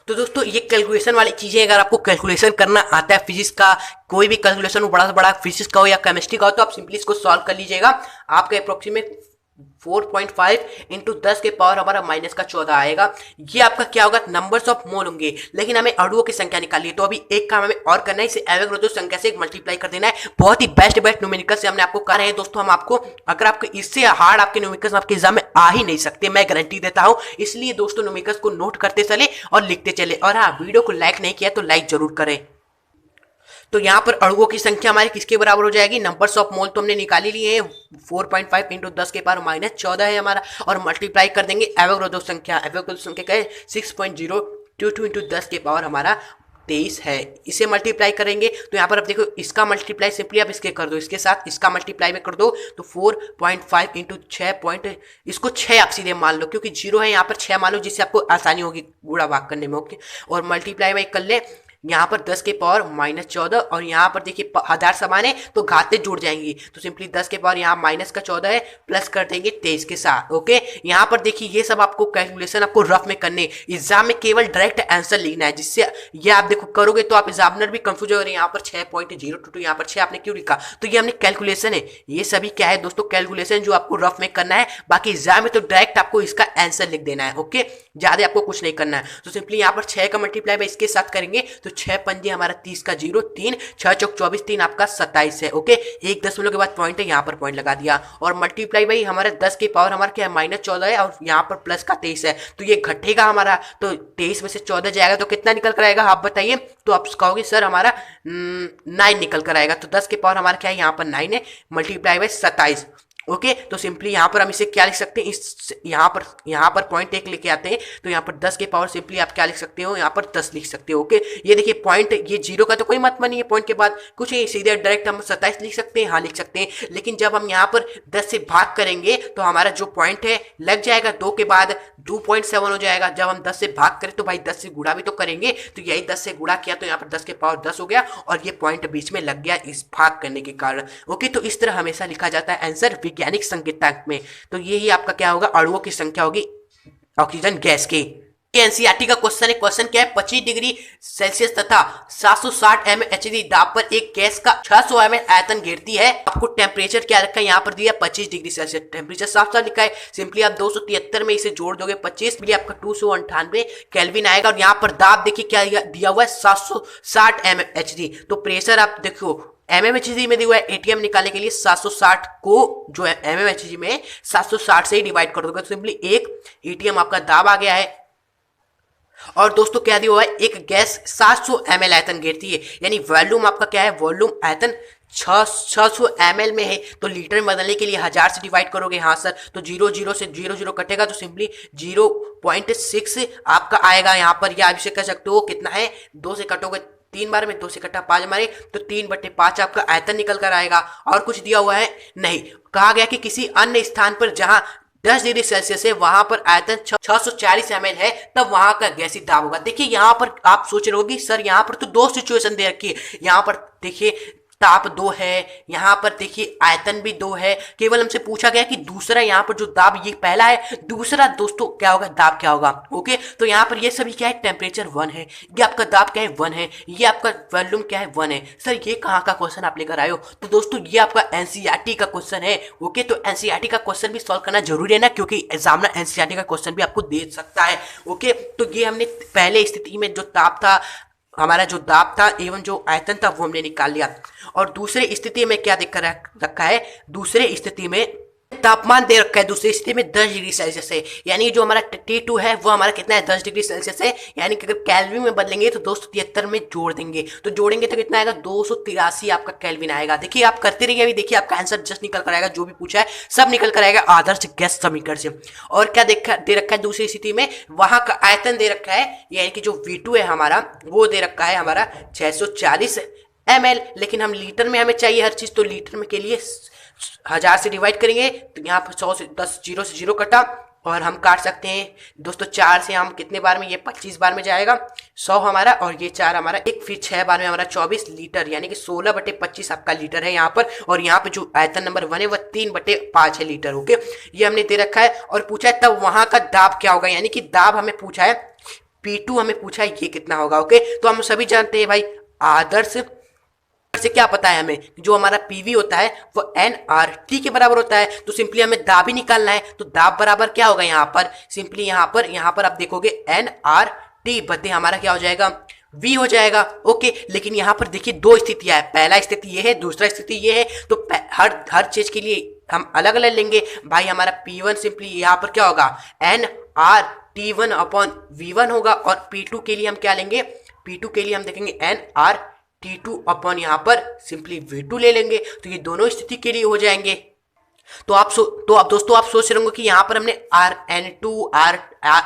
S1: तो दोस्तों ये कैलकुलेशन वाली चीजें, अगर आपको कैलकुलेशन करना आता है, फिजिक्स का कोई भी कैलकुलेशन हो, बड़ा से बड़ा फिजिक्स का हो या केमिस्ट्री का हो, तो आप सिंपली इसको सॉल्व कर लीजिएगा। आपका अप्रोक्सीमेट 4.5 इंटू 10 के पावर हमारा माइनस का 14 आएगा। ये आपका क्या होगा, नंबर्स ऑफ मोल होंगे, लेकिन हमें अणुओं की संख्या निकालनी है। तो अभी एक काम हमें और करना है, इसे एवोगाड्रो संख्या से मल्टीप्लाई कर देना है। बहुत ही बेस्ट न्यूमेरिकल से हमने आपको कहा है दोस्तों। हम आपको, अगर आपको इससे हार्ड आपके न्यूमेरिकल्स आपके एग्जाम में आ ही नहीं सकते, मैं गारंटी देता हूं। इसलिए दोस्तों न्यूमेरिकल्स को नोट करते चले और लिखते चले। और हाँ, वीडियो को लाइक नहीं किया तो लाइक जरूर करें। तो यहाँ पर अणुओं की संख्या हमारी किसके बराबर हो जाएगी, नंबर्स ऑफ मोल तो हमने निकाली लिए हैं, 4.5 इंटू 10 के पावर -14 है हमारा, और मल्टीप्लाई कर देंगे एवोगाड्रो संख्या। एवोगाड्रो संख्या क्या है, 6.022 इंटू 10 के पावर हमारा 23 है। इसे मल्टीप्लाई करेंगे तो यहाँ पर अब देखो, इसका मल्टीप्लाई सिंपली आप इसके कर दो, इसके साथ इसका मल्टीप्लाई में कर दो, तो 4.5 इंटू 6 इसको 6 आप सीधे मान लो, क्योंकि 0 है यहाँ पर 6 मान लो, जिससे आपको आसानी होगी गुणा भाग करने में। ओके, और मल्टीप्लाई में कर ले, यहाँ पर 10 के पावर -14, और यहाँ पर देखिए आधार समान है तो घातें जुड़ जाएंगी। तो सिंपली 10 के पावर यहाँ माइनस का 14 है, प्लस कर देंगे 23 के साथ। ओके, यहाँ पर देखिए ये सब आपको कैलकुलेशन आपको रफ में करने, एग्जाम में केवल डायरेक्ट आंसर लिखना है, जिससे ये आप देखो करोगे तो आप एग्जामिनर भी कंफ्यूज हो रहे हैं। यहाँ पर 6.022, यहाँ पर 6 आपने क्यों लिखा, तो ये हमने कैलकुलेशन है। ये सभी क्या है दोस्तों, कैलकुलेशन जो आपको रफ में करना है। बाकी एग्जाम में तो डायरेक्ट आपको इसका आंसर लिख देना है। ओके, ज्यादा आपको कुछ नहीं करना है। तो सिंपली यहाँ पर 6 का मल्टीप्लाई में इसके साथ करेंगे तो 6 पंजे हमारा 30 का 0, 3 6 चौक 24, 3 आपका 27 है। ओके, एक दशमलव के बाद पॉइंट है, यहाँ पर पॉइंट लगा दिया, और मल्टीप्लाई भाई हमारे 10 के पावर हमारा क्या है, -14 है, और यहाँ पर प्लस का 23 है। तो ये घटेगा हमारा, तो 23 में से 14 जाएगा तो कितना निकल कर आएगा, आप बताइए। तो आप कहोगे सर हमारा 9 निकल कर आएगा। तो 10 के पावर हमारा क्या है, यहाँ पर 9 है, मल्टीप्लाई बाय 27। ओके, तो सिंपली यहाँ पर हम इसे क्या लिख सकते हैं, इस यहाँ पर पॉइंट 1 लेके आते हैं, तो यहाँ पर 10 के पावर सिंपली आप क्या लिख सकते हो, यहाँ पर 10 लिख सकते हो। ओके, ये देखिए पॉइंट, ये 0 का तो कोई मतलब नहीं है, पॉइंट के बाद कुछ नहीं, सीधे डायरेक्ट हम 27 लिख सकते हैं। हाँ लिख सकते हैं, लेकिन जब हम यहाँ पर 10 से भाग करेंगे तो हमारा जो पॉइंट है लग जाएगा, 2 के बाद 2.7 हो जाएगा। जब हम 10 से भाग करें तो भाई 10 से गुणा भी तो करेंगे, तो यही 10 से गुणा किया तो यहाँ पर 10 के पावर 10 हो गया, और ये पॉइंट बीच में लग गया इस भाग करने के कारण। ओके, तो इस तरह हमेशा लिखा जाता है आंसर वैज्ञानिक संकेतांक में। तो यही आपका क्या होगा, अणुओं की संख्या होगी ऑक्सीजन गैस की। एनसीईआरटी का क्वेश्चन है। क्वेश्चन क्या है, 25 डिग्री सेल्सियस तथा 760 mHg दाब पर एक गैस का 600 ml आयतन घेरती है। आपको टेम्परेचर क्या रखा है यहाँ पर दिया 25 डिग्री सेल्सियस, टेम्परेचर साफ साफ लिखा है। सिंपली आप 273 में इसे जोड़ दोगे 25 मिली आपका 298 केल्विन आएगा। और यहाँ पर दाब देखिए क्या दिया हुआ है 760 mHg। तो प्रेशर आप देखो एमएमएचजी में दिया हुआ है, एटीएम निकालने के लिए 760 को जो है एमएमएचजी में 760 से ही डिवाइड कर दोगे तो सिंपली एक एटीएम आपका दाब आ गया है। और दोस्तों क्या दिया हुआ है, एक गैस 700 ml आयतन घेरती है, यानी वॉल्यूम आपका क्या है, वॉल्यूम आयतन 600 ml में है। तो लीटर में बदलने के लिए 1000 से डिवाइड करोगे, हाँ सर, तो 0 से 0 कटेगा तो सिंपली 0.6 आपका आएगा यहाँ पर। या आप इसे कह सकते हो कितना है, 2 से कटोगे 3 बार में, 2 से कटा 5 मारे तो 3/5 आपका आयतन निकल कर आएगा। और कुछ दिया हुआ है नहीं, कहा गया कि किसी अन्य स्थान पर जहां 10 डिग्री सेल्सियस है वहां पर आयतन 640 ml है, तब वहां का गैसीय दाब होगा। देखिए यहाँ पर आप सोच रहे होगी सर यहाँ पर तो दो सिचुएशन दे रखी है, यहाँ पर देखिए ताप 2 है, यहाँ पर देखिए आयतन भी 2 है। केवल हमसे पूछा गया कि दूसरा यहाँ पर जो दाब, ये पहला है, दूसरा दोस्तों क्या होगा, दाब क्या होगा। ओके, तो यहाँ पर ये सभी क्या है, टेम्परेचर 1 है, ये आपका दाब क्या है 1 है, ये आपका वॉल्यूम क्या है 1 है। सर ये कहाँ का क्वेश्चन आप लेकर आए हो, तो दोस्तों ये आपका एनसीईआरटी का क्वेश्चन है। ओके, तो एनसीईआरटी का क्वेश्चन भी सॉल्व करना जरूरी है ना, क्योंकि एग्जामिनर एनसीईआरटी का क्वेश्चन भी आपको दे सकता है। ओके, तो ये हमने पहले स्थिति में जो ताप था, हमारा जो दाब था एवं जो आयतन था वो हमने निकाल लिया। और दूसरे स्थिति में क्या देख रखा है, दूसरे स्थिति में तापमान दे रखा है, दूसरी स्थिति में 10 डिग्री सेल्सियस है, यानी जो हमारा T2 है वो हमारा कितना है 10 डिग्री सेल्सियस है। यानी कि अगर केल्विन में बदलेंगे तो 273 में जोड़ देंगे, तो जोड़ेंगे तो कितना आएगा 283 आपका केल्विन आएगा। देखिए आप करते रहिए, अभी देखिए आपका आंसर जस्ट निकल कर आएगा, जो भी पूछा है सब निकल कर आएगा आदर्श गैस समीकरण से। और क्या दे रखा है दूसरी स्थिति में, वहां का आयतन दे रखा है, यानी कि जो V2 है हमारा वो दे रखा है हमारा 640 ml, लेकिन हम लीटर में हमें चाहिए हर चीज, तो लीटर में के लिए 1000 से डिवाइड करेंगे तो यहाँ पर 100 से 10 0 से 0 कटा, और हम काट सकते हैं दोस्तों 4 से, हम कितने बार में, ये 25 बार में जाएगा 100 हमारा, और ये 4 हमारा, एक फिर 6 बार में हमारा 24 लीटर, यानी कि 16/25 आपका लीटर है यहाँ पर। और यहाँ पे जो आयतन नंबर 1 है वह 3/5 है लीटर। ओके, ये हमने दे रखा है। और पूछा है तब वहां का दाब क्या होगा, यानी कि दाब हमें पूछा है, P2 हमें पूछा है ये कितना होगा। ओके, तो हम सभी जानते हैं भाई आदर्श से क्या पता है हमें, जो हमारा पीवी होता है वो nRT के बराबर होता है। तो सिंपली हमें दाब ही निकालना है, तो दाब बराबर क्या होगा यहाँ पर, सिंपली यहाँ पर आप देखोगे nRT बटे हमारा क्या हो जाएगा, V हो जाएगा। ओके, लेकिन यहाँ पर देखिए दो स्थितियां है, पहला स्थिति ये है, दूसरा स्थिति ये है, तो हर चीज के लिए हम अलग अलग लेंगे भाई। हमारा P1 सिंपली यहाँ पर क्या होगा nRT1/V1 होगा, और P2 के लिए हम क्या लेंगे, P2 के लिए हम देखेंगे nRT2 अपॉन यहाँ पर सिंपली V2 ले लेंगे, तो ये दोनों स्थिति के लिए हो जाएंगे। तो आप दोस्तों आप सोच रहे होंगे कि यहाँ पर हमने N2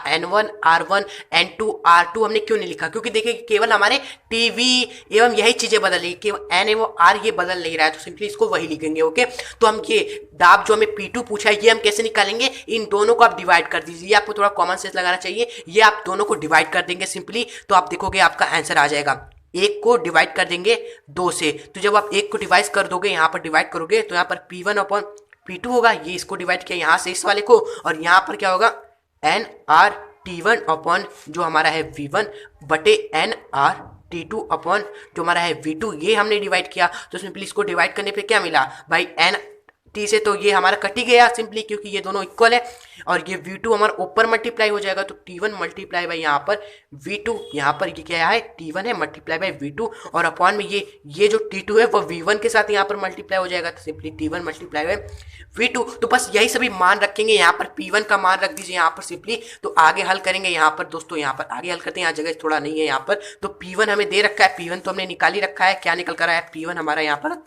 S1: N1 R1 N2 R2 हमने क्यों नहीं लिखा, क्योंकि देखिए केवल हमारे टीवी एवं यही चीजें बदल रही है, केवल N एवं R ये बदल नहीं रहा है, तो सिंपली इसको वही लिखेंगे। ओके, तो हम ये दाब जो हमें P2 पूछा है ये हम कैसे निकालेंगे, इन दोनों को आप डिवाइड कर दीजिए, आपको थोड़ा कॉमन सेंस लगाना चाहिए, ये आप दोनों को डिवाइड कर देंगे सिंपली, तो आप देखोगे आपका आंसर आ जाएगा। एक को डिवाइड कर देंगे 2 से, तो जब आप एक को डिवाइड कर दोगे, यहाँ पर डिवाइड करोगे तो यहाँ पर P1/P2 होगा, ये इसको डिवाइड किया यहाँ से इस वाले को, और यहाँ पर क्या होगा nRT1 अपॉन जो हमारा है V1 बटे nRT2 अपॉन जो हमारा है V2, ये हमने डिवाइड किया। तो सिंपली इसको डिवाइड करने पे क्या मिला भाई, T से तो ये हमारा कट ही गया सिंपली, क्योंकि ये दोनों इक्वल है, और ये V2 हमारा ऊपर मल्टीप्लाई हो जाएगा, तो T1 मल्टीप्लाई बाई यहाँ पर V2, यहाँ पर ये क्या है T1 है मल्टीप्लाई बाई V2, और अपॉन में ये जो T2 है वो V1 के साथ यहाँ पर मल्टीप्लाई हो जाएगा, तो simply T1 multiply by V2। तो बस यही सभी मान रखेंगे, यहाँ पर P1 का मान रख दीजिए यहाँ पर सिंपली, तो आगे हल करेंगे यहाँ पर दोस्तों, यहाँ पर आगे हल करते हैं, यहाँ जगह थोड़ा नहीं है यहाँ पर। तो P1 हमें दे रखा है, P1 तो हमने निकाल ही रखा है, क्या निकल कर आया P1 हमारा यहाँ पर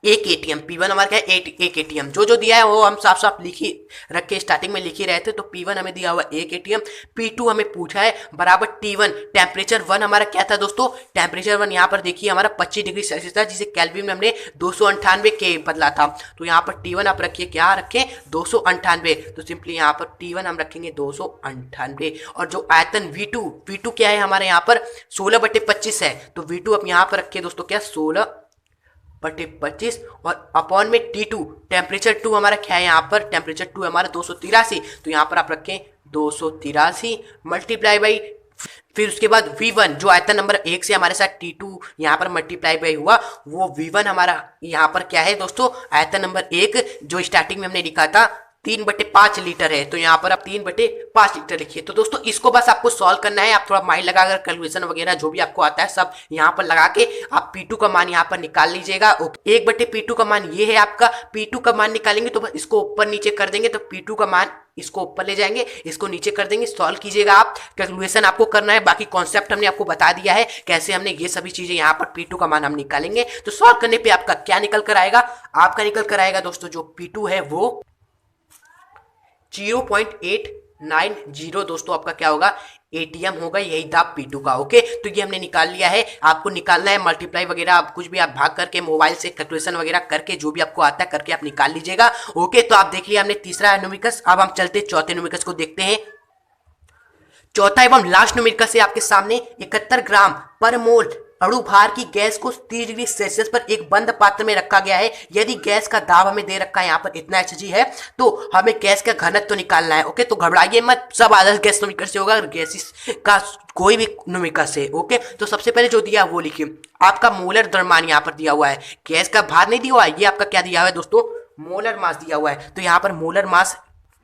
S1: एक एटीएम, P1 हमारा क्या है एक एटीएम, जो दिया है वो हम साफ साफ लिखी रखे, स्टार्टिंग में लिखी रहे थे। तो P1 हमें दिया हुआ एक एटीएम, P2 हमें पूछा है बराबर T1, टेम्परेचर 1 हमारा क्या था दोस्तों, टेम्परेचर 1 यहाँ पर देखिए हमारा 25 डिग्री सेल्सियस था, जिसे केल्विन में हमने 298 के बदला था। तो यहाँ पर T1 आप रखिए, क्या रखें 298, तो सिंपली यहाँ पर T1 हम रखेंगे 298। और जो आयतन V2 क्या है हमारे यहाँ पर 16/25 है, तो V2 अब यहाँ पर रखिए दोस्तों क्या 16/25, और अपॉन में T2 टेम्परेचर 2 हमारा क्या है यहाँ पर, टेम्परेचर 2 हमारा 283, तो यहाँ पर आप रखें 283 मल्टीप्लाई बाई, फिर उसके बाद V1 जो आयतन नंबर 1 से हमारे साथ T2 यहाँ पर मल्टीप्लाई बाई हुआ, वो V1 हमारा यहाँ पर क्या है दोस्तों, आयतन नंबर 1 जो स्टार्टिंग में हमने लिखा था 3/5 लीटर है, तो यहाँ पर आप 3/5 लीटर लिखिए। तो दोस्तों इसको बस आपको सॉल्व करना है, आप थोड़ा माइंड लगाकर कैलकुलेशन वगैरह जो भी आपको आता है सब यहाँ पर लगा के आप P2 का मान यहाँ पर निकाल लीजिएगा। 1/P2 का मान ये है आपका, P2 का मान निकालेंगे तो बस इसको ऊपर नीचे कर देंगे, तो P2 का मान इसको ऊपर ले जाएंगे, इसको नीचे कर देंगे, सॉल्व कीजिएगा। आप कैलकुलेशन आपको करना है, बाकी कॉन्सेप्ट हमने आपको बता दिया है कैसे हमने ये सभी चीजें यहाँ पर P2 का मान हम निकालेंगे। तो सॉल्व करने पे आपका क्या निकल कर आएगा, आपका निकल कर आएगा दोस्तों जो P2 है वो 0.890 दोस्तों आपका क्या होगा, ATM होगा, यही था P2 का। ओके, तो ये हमने निकाल लिया है। आपको निकालना है मल्टीप्लाई वगैरह, आप कुछ भी आप भाग करके मोबाइल से कैलकुलेशन वगैरह करके जो भी आपको आता है करके आप निकाल लीजिएगा। ओके, तो आप देख लिया हमने तीसरा न्यूमेरिकस। अब हम चलते चौथे न्यूमेरिकस को देखते हैं। चौथा एवं लास्ट न्यूमेरिकस है आपके सामने। 71 ग्राम पर मोल अणु भार की गैस को 30 डिग्री सेल्सियस पर एक बंद पात्र में रखा गया है। यदि गैस का दाब हमें दे रखा है यहाँ पर इतना Hg है, तो हमें गैस का घनत्व तो निकालना है। ओके, तो घबराइए मत, सब आदर्श गैस न्यूमेरिकस से होगा, गैसेस का कोई भी न्यूमेरिकस है। ओके, तो सबसे पहले जो दिया वो लिखिए, आपका मोलर द्रव्यमान यहाँ पर दिया हुआ है, गैस का भार नहीं दिया हुआ है, ये आपका क्या दिया हुआ है दोस्तों, मोलर मास दिया हुआ है। तो यहाँ पर मोलर मास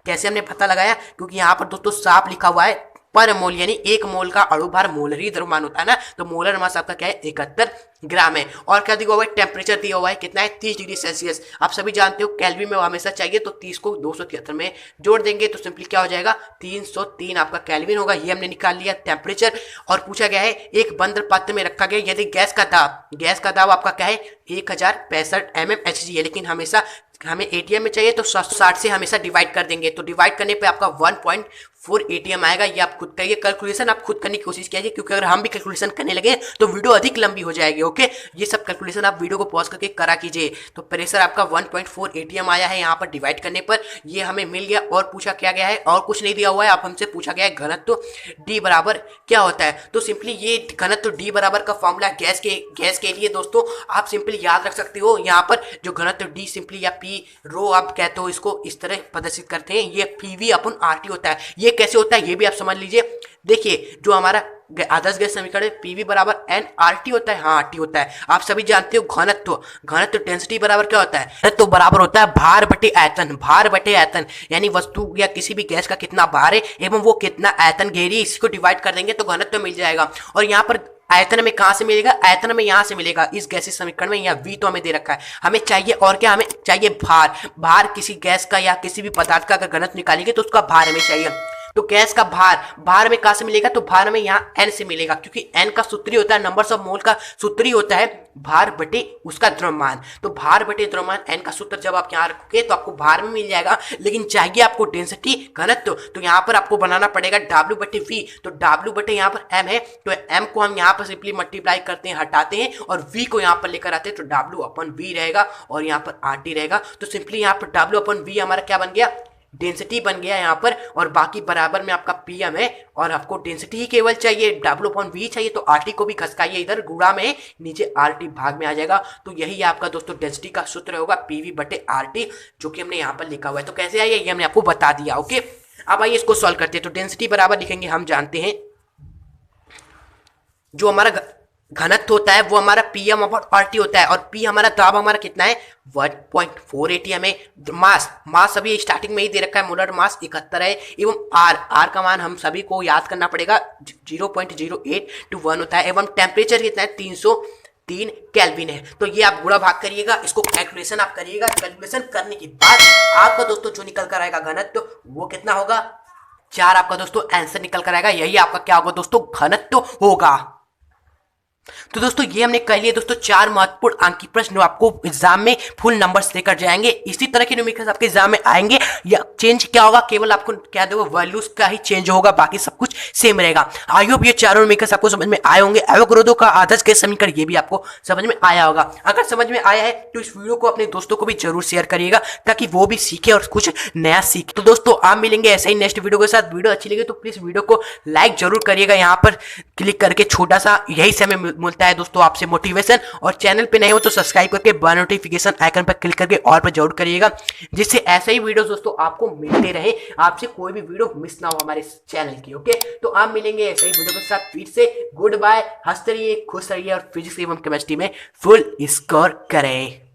S1: कैसे हमने पता लगाया, क्योंकि यहाँ पर दोस्तों साफ लिखा हुआ है पर मोल, यानी एक मोल का अणु भार मोलरी द्रव्यमान होता है ना, तो मोलर मास आपका क्या है 71 ग्राम है। और क्या दिया हुआ है, टेम्परेचर दिया हुआ है कितना है 30 डिग्री सेल्सियस। आप सभी जानते हो केल्विन में हमेशा चाहिए, तो 30 को 273 में जोड़ देंगे तो सिंपली क्या हो जाएगा 303 आपका केल्विन होगा। ये हमने निकाल लिया टेम्परेचर। और पूछा गया है एक बंद पात्र में रखा गया यदि गैस का दाब आपका क्या है 1065 mmHg है, लेकिन हमेशा हमें ATM में चाहिए तो 60 से हमेशा डिवाइड कर देंगे, तो डिवाइड करने पे आपका 1.4 ATM आएगा। ये आप खुद करिए कैलकुलेशन, आप खुद करने की कोशिश कीजिए, क्योंकि अगर हम भी कैलकुलेशन करने लगे तो वीडियो अधिक लंबी हो जाएगी। ओके, ये सब कैलकुलेशन आप वीडियो को पॉज करके करा कीजिए। तो प्रेशर आपका 1.4 ATM आया है यहाँ पर डिवाइड करने पर, ये हमें मिल गया। और पूछा क्या गया है, और कुछ नहीं दिया हुआ है, आप हमसे पूछा गया है घनत्व D बराबर क्या होता है। तो सिंपली ये घनत्व D बराबर का फॉर्मूला गैस के लिए दोस्तों आप सिंपली याद रख सकते हो। यहाँ पर जो घनत्व D सिंपली या P रो आप कहते हो, इसको इस तरह प्रदर्शित करते हैं, ये PV/RT होता है। ये कैसे होता है ये भी आप समझ लीजिए। देखिए जो हमारा आदर्श गैस समीकरण PV बराबर nRT होता है, हाँ RT होता है। आप सभी जानते हो घनत्व डेंसिटी बराबर क्या होता है, घनत्व बराबर होता है भार बटे आयतन, यानी वस्तु या किसी भी गैस का कितना भार है एवं वो कितना आयतन घेरी, इसको डिवाइड कर देंगे तो घनत्व मिल जाएगा। और यहाँ पर आयतन में कहाँ से मिलेगा, आयतन में यहाँ से मिलेगा इस गैसीय समीकरण में। यहाँ V तो हमें दे रखा है, हमें चाहिए और क्या, हमें चाहिए भार किसी गैस का या किसी भी पदार्थ का अगर घनत्व निकालेंगे तो उसका भार हमें चाहिए। तो गैस का भार में कहाँ से मिलेगा, तो भार में यहाँ n से मिलेगा, क्योंकि n का सूत्री होता है, नंबर्स ऑफ मोल का सूत्री होता है भार बटे उसका द्रव्यमान। तो भार बटे द्रव्यमान n का सूत्र जब आप यहाँ रखोगे तो आपको भार में मिल जाएगा, लेकिन चाहिए आपको डेंसिटी घनत्व, तो यहाँ पर आपको बनाना पड़ेगा W बटे V। तो W बटे यहाँ पर m है, तो m को हम यहाँ पर सिंपली मल्टीप्लाई करते हैं, हटाते हैं, और V को यहाँ पर लेकर आते हैं, तो W/V रहेगा और यहाँ पर RT रहेगा। तो सिंपली यहाँ पर W/V हमारा क्या बन गया, डेंसिटी बन गया यहाँ पर, और बाकी बराबर में आपका PM है, और आपको डेंसिटी ही केवल चाहिए, W/V चाहिए, तो RT को भी खसकाइए, इधर गुणा में नीचे RT भाग में आ जाएगा। तो यही आपका दोस्तों डेंसिटी का सूत्र होगा PV बटे RT, जो कि हमने यहाँ पर लिखा हुआ है। तो कैसे आइए ये हमने आपको बता दिया। ओके, अब आइए इसको सॉल्व करते हैं। तो डेंसिटी बराबर लिखेंगे, हम जानते हैं जो हमारा घनत्व होता है वो हमारा PM/RT होता है, और P हमारा दाब हमारा कितना है 1.4 ATM है। मास अभी स्टार्टिंग में ही दे रखा है, मोलर मास 71 है, एवं R का मान हम सभी को याद करना पड़ेगा 0.0821 होता है, एवं टेम्परेचर कितना है 303 केल्विन है। तो ये आप गुणा भाग करिएगा, इसको कैलकुलेशन आप करिएगा। कैलकुलेशन करने के बाद आपका दोस्तों जो निकल कर आएगा घनत्व वो कितना होगा, 4 आपका दोस्तों आंसर निकल कर आएगा। यही आपका क्या होगा दोस्तों, घनत्व होगा। तो दोस्तों ये हमने कर लिए दोस्तों 4 महत्वपूर्ण अंकीय प्रश्न जो आपको एग्जाम में फुल नंबर्स लेकर जाएंगे। इसी तरह के न्यूमेरिकल्स आपके एग्जाम में आएंगे। या चेंज क्या होगा, केवल आपको क्या देगा, वैल्यूज का ही चेंज होगा, बाकी सब कुछ सेम रहेगा। आई होप ये चारों न्यूमेरिकल्स आपको समझ में आए होंगे। एवोगैड्रो का आदर्श गैस समीकरण ये भी आपको समझ में आया होगा। अगर समझ में आया है तो इस वीडियो को अपने दोस्तों को भी जरूर शेयर करिएगा, ताकि वो भी सीखे और कुछ नया सीखे। तो दोस्तों आप मिलेंगे ऐसे ही नेक्स्ट वीडियो के साथ। वीडियो अच्छी लगी तो प्लीज वीडियो को लाइक जरूर करिएगा, यहाँ पर क्लिक करके छोटा सा, यही से हमें मिलता है दोस्तों आपसे मोटिवेशन। और चैनल पे नए हो तो सब्सक्राइब करके बेल नोटिफिकेशन आइकन पर क्लिक करके और पर जरूर करिएगा, जिससे ऐसे ही वीडियो दोस्तों आपको मिलते रहे, आपसे कोई भी वीडियो मिस ना हो हमारे चैनल की। ओके, तो आप मिलेंगे ऐसे ही वीडियो के साथ फिर से। गुड बाय, हंसते रहिए, खुश रहिए और फिजिक्स एवं केमिस्ट्री में फुल स्कोर करें।